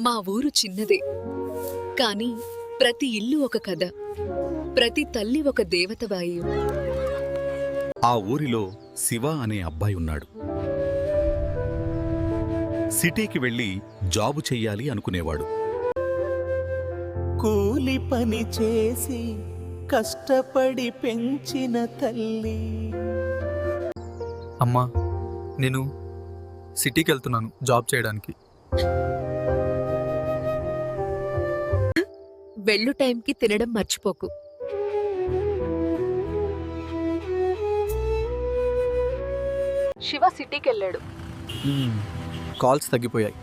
మా ఊరు చిన్నదే, కాని ప్రతి ఇల్లు ఒక కథ, ప్రతి తల్లి ఒక దేవతబాయి. ఆ ఊరిలో శివ అనే అబ్బాయి ఉన్నాడు. సిటీకి వెళ్ళి జాబు చెయ్యాలి అనుకునేవాడు. కూలి పని చేసి కష్టపడి పెంచిన తల్లి. అమ్మా, నేను సిటీకి వెళ్తున్నాను జాబ్ చేయడానికి. వెళ్ళు టైంకి తినడం మర్చిపోకు. శివ సిటీకి వెళ్ళాడు. కాల్స్ తగ్గిపోయాయి.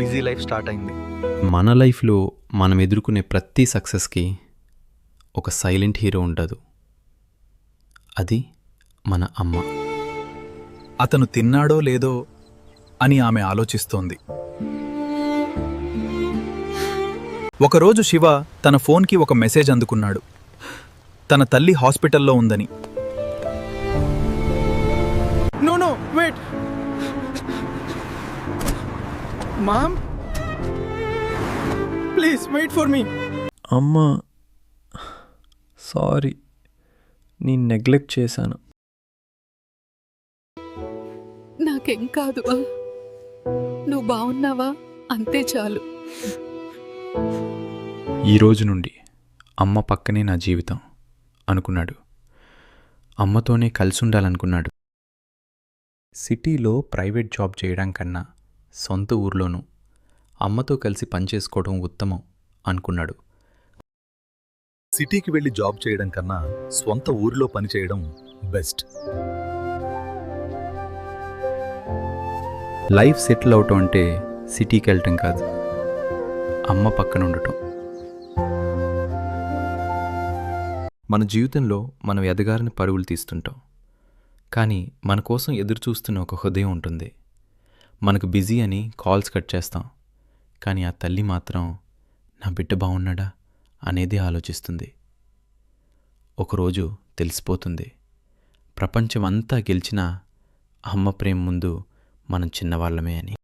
బిజీ లైఫ్ స్టార్ట్ అయింది. మన లైఫ్లో మనం ఎదుర్కొనే ప్రతి సక్సెస్కి ఒక సైలెంట్ హీరో ఉండదు. అది మన అమ్మ. అతను తిన్నాడో లేదో అని ఆమె ఆలోచిస్తోంది. ఒకరోజు శివ తన ఫోన్కి ఒక మెసేజ్ అందుకున్నాడు, తన తల్లి హాస్పిటల్లో ఉందని. No, wait. Mom? Please, wait for me. అమ్మా, సారీ, నేను నెగ్లెక్ట్ చేశాను. నాకేం కాదు, నువ్వు బాగున్నావా అంతే చాలు. ఈరోజు నుండి అమ్మ పక్కనే నా జీవితం అనుకున్నాడు. అమ్మతోనే కలిసి ఉండాలనుకున్నాడు. సిటీలో ప్రైవేట్ జాబ్ చేయడం కన్నా సొంత ఊర్లోనూ అమ్మతో కలిసి పనిచేసుకోవడం ఉత్తమం అనుకున్నాడు. సిటీకి వెళ్ళి జాబ్ చేయడం కన్నా స్వంత ఊరిలో పనిచేయడం బెస్ట్. లైఫ్ సెటిల్ అవటం అంటే సిటీకి వెళ్ళటం కాదు, అమ్మ పక్కన ఉండటం. మన జీవితంలో మనం ఎదగాలని పరుగులు తీస్తుంటాం, కానీ మన కోసం ఎదురుచూస్తున్న ఒక హృదయం ఉంటుంది. మనకు బిజీ అని కాల్స్ కట్ చేస్తాం, కానీ ఆ తల్లి మాత్రం నా బిడ్డ బాగున్నాడా అనేది ఆలోచిస్తుంది. ఒకరోజు తెలిసిపోతుంది, ప్రపంచమంతా గెలిచినా అమ్మ ప్రేమ ముందు మనం చిన్నవాళ్ళమే అని.